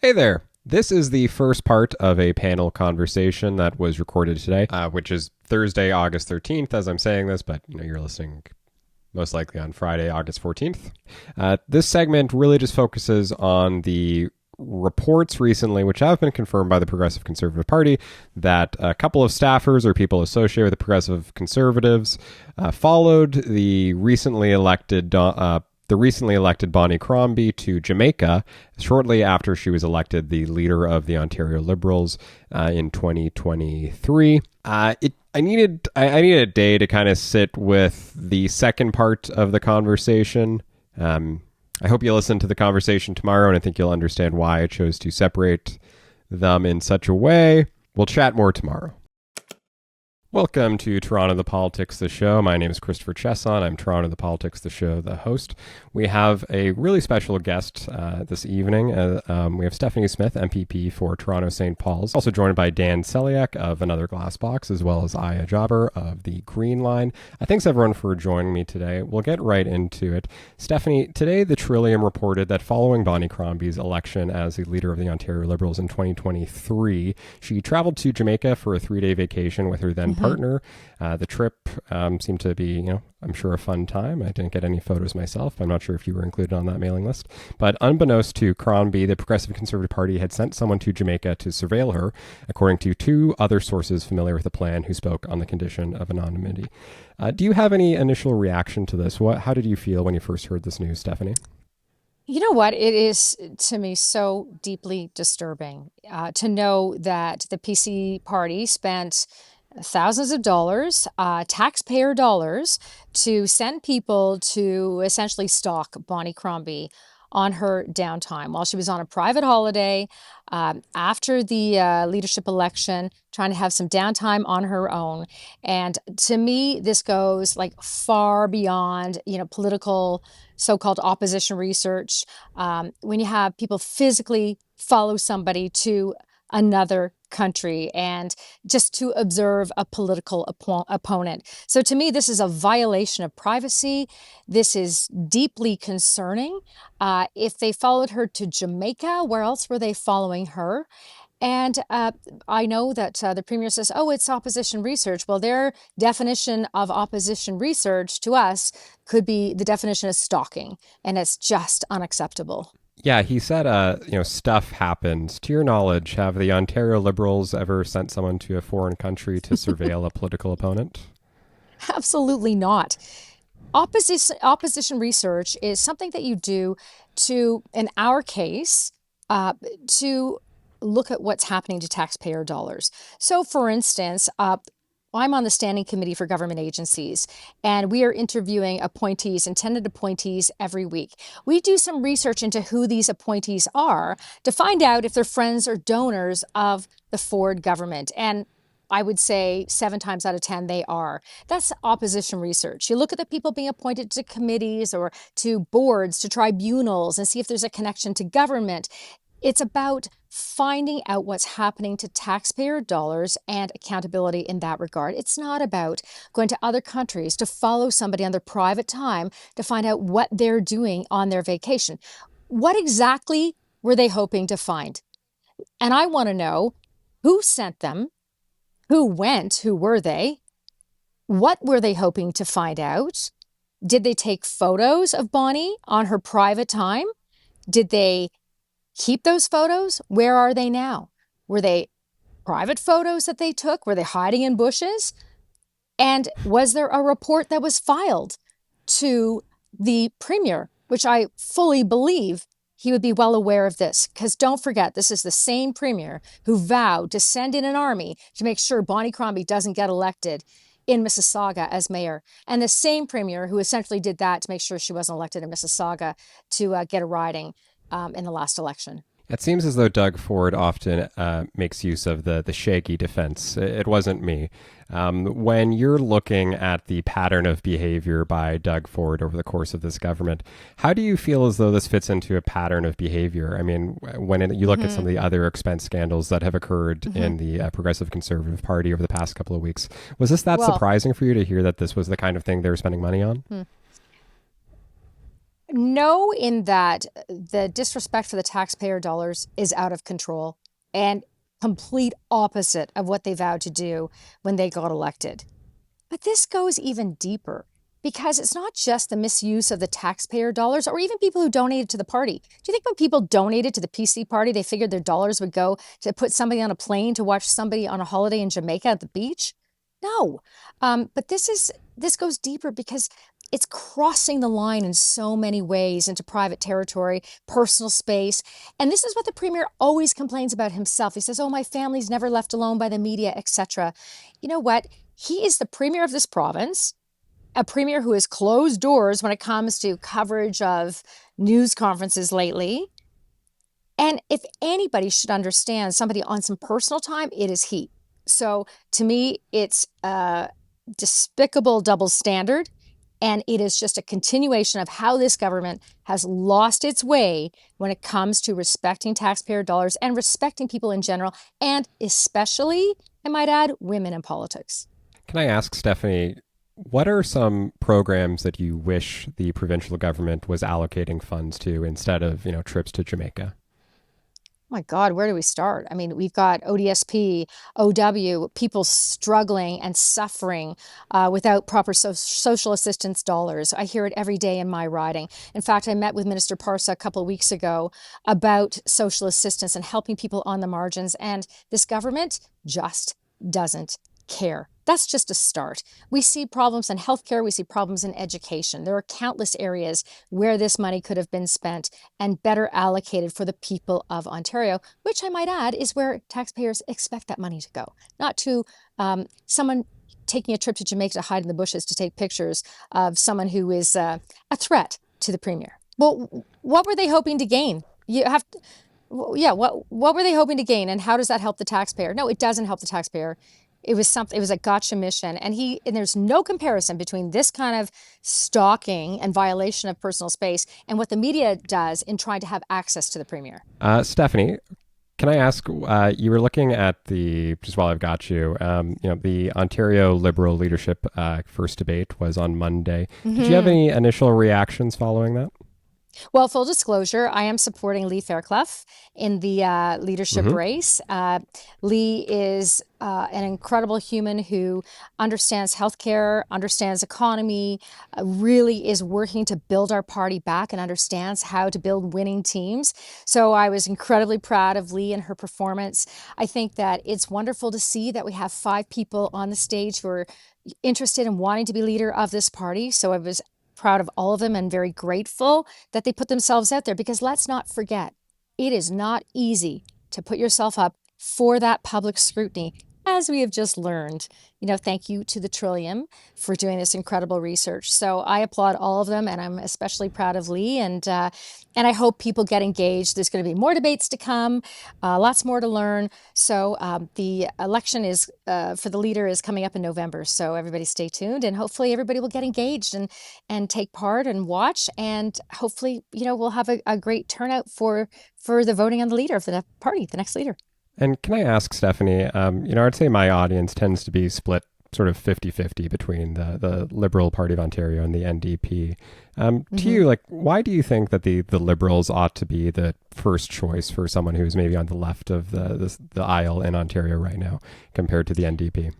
Hey there. This is the first part of a panel conversation that was recorded today, which is Thursday, August 13th, as I'm saying this, but you're listening most likely on Friday, August 14th. This segment really just focuses on the reports recently, which have been confirmed by the Progressive Conservative Party, that a couple of staffers or people associated with the Progressive Conservatives followed the recently elected Bonnie Crombie to Jamaica shortly after she was elected the leader of the Ontario Liberals in 2023. I needed a day to kind of sit with the second part of the conversation. I hope you listen to the conversation tomorrow, and I think you'll understand why I chose to separate them in such a way. We'll chat more tomorrow. Welcome to Toronto The Politics, the show. My name is Christopher Chesson. I'm Toronto The Politics, the show, the host. We have a really special guest this evening. We have Stephanie Smyth, MPP for Toronto St. Paul's. Also joined by Dan Seliak of Another Glass Box, as well as Aya Jobber of the Green Line. Thanks everyone for joining me today. We'll get right into it. Stephanie, today the Trillium reported that following Bonnie Crombie's election as the leader of the Ontario Liberals in 2023, she traveled to Jamaica for a 3-day vacation with her then partner. The trip seemed to be, I'm sure a fun time. I didn't get any photos myself. I'm not sure if you were included on that mailing list. But unbeknownst to Crombie, the Progressive Conservative Party had sent someone to Jamaica to surveil her, according to two other sources familiar with the plan who spoke on the condition of anonymity. Do you have any initial reaction to this? How did you feel when you first heard this news, Stephanie? You know what? It is to me so deeply disturbing to know that the PC party spent thousands of dollars, taxpayer dollars, to send people to essentially stalk Bonnie Crombie on her downtime while she was on a private holiday after the leadership election, trying to have some downtime on her own. And to me, this goes like far beyond, political so-called opposition research. When you have people physically follow somebody to another country and just to observe a political opponent. So to me, this is a violation of privacy. This is deeply concerning. If they followed her to Jamaica, where else were they following her? And I know that the premier says, oh, it's opposition research. Well, their definition of opposition research to us could be the definition of stalking, and it's just unacceptable. Yeah, he said, stuff happens. To your knowledge, have the Ontario Liberals ever sent someone to a foreign country to surveil a political opponent? Absolutely not. Opposition research is something that you do to, in our case, to look at what's happening to taxpayer dollars. So, for instance, I'm on the standing committee for government agencies, and we are interviewing appointees, intended appointees, every week. We do some research into who these appointees are to find out if they're friends or donors of the Ford government. And I would say 7 times out of 10, they are. That's opposition research. You look at the people being appointed to committees or to boards, to tribunals, and see if there's a connection to government. It's about finding out what's happening to taxpayer dollars and accountability in that regard. It's not about going to other countries to follow somebody on their private time to find out what they're doing on their vacation. What exactly were they hoping to find? And I want to know who sent them, who went, who were they, what were they hoping to find out? Did they take photos of Bonnie on her private time? Did they keep those photos? Where are they now? Were they private photos that they took? Were they hiding in bushes? And was there a report that was filed to the premier, which I fully believe he would be well aware of this? Because don't forget, this is the same premier who vowed to send in an army to make sure Bonnie Crombie doesn't get elected in Mississauga as mayor. And the same premier who essentially did that to make sure she wasn't elected in Mississauga to get a riding in the last election. It seems as though Doug Ford often makes use of the shaggy defense. It wasn't me. When you're looking at the pattern of behavior by Doug Ford over the course of this government, how do you feel as though this fits into a pattern of behavior? I mean, when you look at some of the other expense scandals that have occurred in the Progressive Conservative Party over the past couple of weeks, was that Well, surprising for you to hear that this was the kind of thing they were spending money on? No, in that the disrespect for the taxpayer dollars is out of control and complete opposite of what they vowed to do when they got elected. But this goes even deeper because it's not just the misuse of the taxpayer dollars or even people who donated to the party. Do you think when people donated to the PC party, they figured their dollars would go to put somebody on a plane to watch somebody on a holiday in Jamaica at the beach? No. But this goes deeper because it's crossing the line in so many ways into private territory, personal space. And this is what the premier always complains about himself. He says, "Oh, my family's never left alone by the media, etc." You know what? He is the premier of this province, a premier who has closed doors when it comes to coverage of news conferences lately. And if anybody should understand somebody on some personal time, it is he. So to me, it's a despicable double standard. And it is just a continuation of how this government has lost its way when it comes to respecting taxpayer dollars and respecting people in general, and especially, I might add, women in politics. Can I ask, Stephanie, what are some programs that you wish the provincial government was allocating funds to instead of, trips to Jamaica? My God, where do we start? I mean, we've got ODSP, OW, people struggling and suffering without proper social assistance dollars. I hear it every day in my riding. In fact, I met with Minister Parsa a couple of weeks ago about social assistance and helping people on the margins. And this government just doesn't care. That's just a start. We see problems in healthcare. We see problems in education. There are countless areas where this money could have been spent and better allocated for the people of Ontario, which I might add is where taxpayers expect that money to go, not to someone taking a trip to Jamaica to hide in the bushes to take pictures of someone who is a threat to the premier. Well, what were they hoping to gain? You have to, yeah, what were they hoping to gain, and how does that help the taxpayer? No, it doesn't help the taxpayer. It was something, it was a gotcha mission. And there's no comparison between this kind of stalking and violation of personal space and what the media does in trying to have access to the premier. Stephanie, can I ask, you were looking at just while I've got you, the Ontario Liberal leadership first debate was on Monday. Mm-hmm. Did you have any initial reactions following that? Well, full disclosure, I am supporting Lee Fairclough in the leadership race. Lee is an incredible human who understands healthcare, understands economy, really is working to build our party back and understands how to build winning teams. So I was incredibly proud of Lee and her performance. I think that it's wonderful to see that we have 5 people on the stage who are interested in wanting to be leader of this party. So I was proud of all of them and very grateful that they put themselves out there, because let's not forget, it is not easy to put yourself up for that public scrutiny, as we have just learned. Thank you to the Trillium for doing this incredible research. So I applaud all of them, and I'm especially proud of Lee. And I hope people get engaged. There's going to be more debates to come, lots more to learn. So the election is for the leader is coming up in November. So everybody stay tuned, and hopefully everybody will get engaged and take part and watch. And hopefully, we'll have a great turnout for the voting on the leader of the party, the next leader. And can I ask, Stephanie, I'd say my audience tends to be split sort of 50-50 between the Liberal Party of Ontario and the NDP. To you, why do you think that the Liberals ought to be the first choice for someone who's maybe on the left of the aisle in Ontario right now compared to the NDP?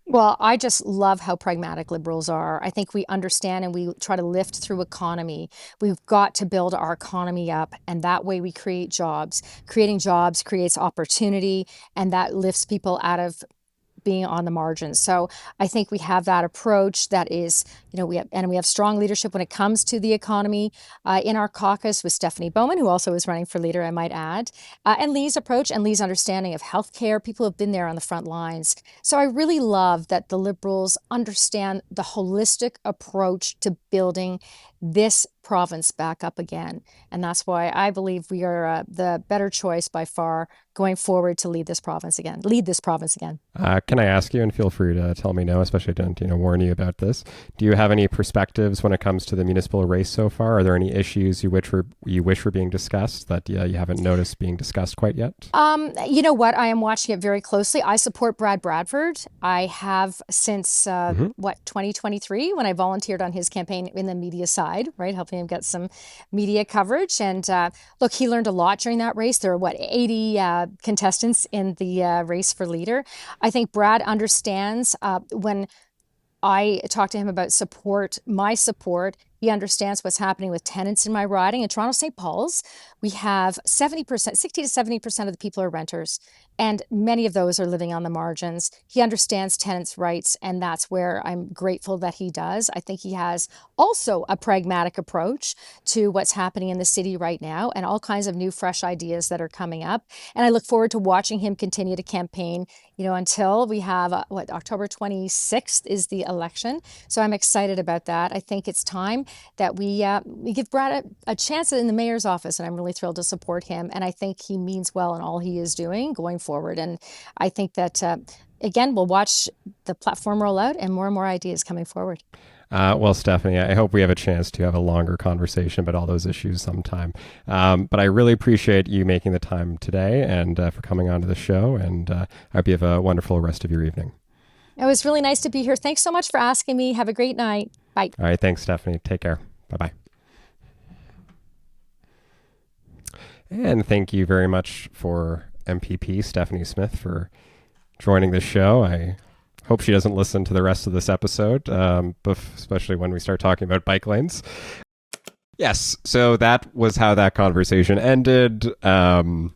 Well, I just love how pragmatic Liberals are. I think we understand and we try to lift through economy. We've got to build our economy up, and that way we create jobs. Creating jobs creates opportunity, and that lifts people out of being on the margins. So I think we have that approach that is, we have strong leadership when it comes to the economy in our caucus with Stephanie Bowman, who also is running for leader, I might add, and Lee's approach and Lee's understanding of healthcare. People have been there on the front lines. So I really love that the Liberals understand the holistic approach to building this province back up again. And that's why I believe we are the better choice by far going forward to lead this province again. Can I ask you, and feel free to tell me no, especially don't warn you about this. Do you have any perspectives when it comes to the municipal race so far? Are there any issues you wish were being discussst that you haven't noticed being discussed quite yet? You know what? I am watching it very closely. I support Brad Bradford. I have since 2023, when I volunteered on his campaign in the media side. side, right, helping him get some media coverage. And look, he learned a lot during that race. There are, 80 contestants in the race for leader. I think Brad understands when I talked to him about my support. He understands what's happening with tenants in my riding. In Toronto St. Paul's, we have 70%, 60 to 70% of the people are renters, and many of those are living on the margins. He understands tenants' rights, and that's where I'm grateful that he does. I think he has also a pragmatic approach to what's happening in the city right now and all kinds of new, fresh ideas that are coming up. And I look forward to watching him continue to campaign, until we have, October 26th is the election. So I'm excited about that. I think it's time that we give Brad a chance in the mayor's office, and I'm really thrilled to support him. And I think he means well in all he is doing going forward. And I think that, again, we'll watch the platform roll out and more ideas coming forward. Well, Stephanie, I hope we have a chance to have a longer conversation about all those issues sometime. But I really appreciate you making the time today and for coming on to the show. And I hope you have a wonderful rest of your evening. It was really nice to be here. Thanks so much for asking me. Have a great night. Bye. All right. Thanks, Stephanie. Take care. Bye-bye. And thank you very much for MPP Stephanie Smyth for joining the show. I hope she doesn't listen to the rest of this episode, especially when we start talking about bike lanes. Yes, so that was how that conversation ended. I'm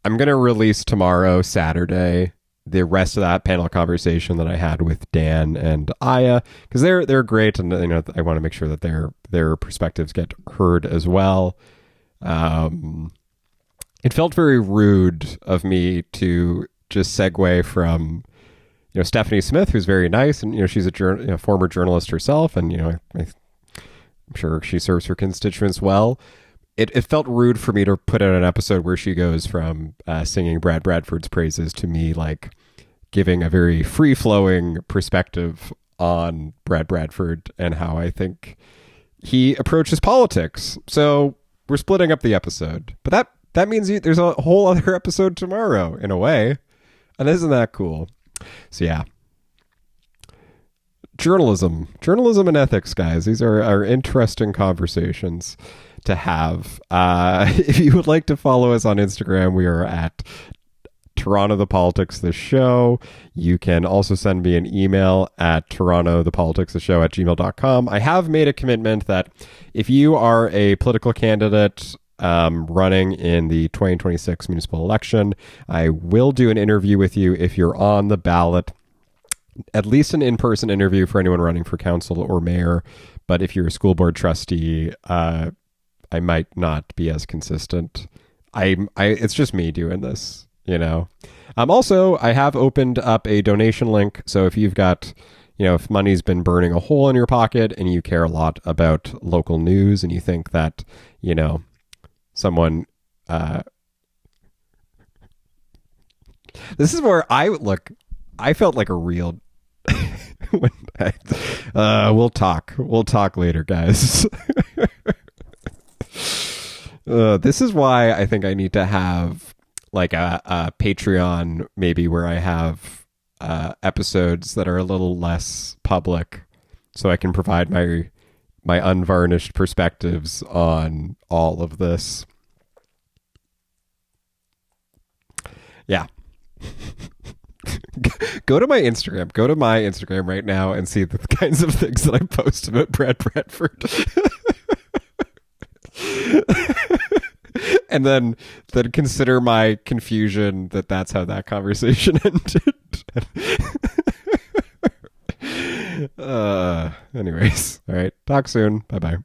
going to release tomorrow, Saturday, the rest of that panel conversation that I had with Dan and Aya, because they're great, and I want to make sure that their perspectives get heard as well. It felt very rude of me to just segue from Stephanie Smyth, who's very nice, and she's a former journalist herself, and I'm sure she serves her constituents well. It felt rude for me to put out an episode where she goes from singing Brad Bradford's praises to me giving a very free-flowing perspective on Brad Bradford and how I think he approaches politics. So we're splitting up the episode, but that means there's a whole other episode tomorrow in a way, and isn't that cool? So yeah, journalism and ethics, guys. These are interesting conversations to have. If you would like to follow us on Instagram, we are at Toronto The Politics The Show. You can also send me an email at torontothepoliticsthe.show@gmail.com. I have made a commitment that if you are a political candidate running in the 2026 municipal election, I will do an interview with you if you're on the ballot, at least an in-person interview for anyone running for council or mayor. But if you're a school board trustee, I might not be as consistent. It's just me doing this, Also, I have opened up a donation link. So if you've got, if money's been burning a hole in your pocket and you care a lot about local news and you think that, someone, this is where I felt like a real, we'll talk later, guys. This is why I think I need to have a Patreon, maybe, where I have episodes that are a little less public, so I can provide my unvarnished perspectives on all of this. Yeah. Go to my Instagram right now and see the kinds of things that I post about Brad Bradford. And then consider my confusion that that's how that conversation ended. Anyways, all right. Talk soon. Bye-bye.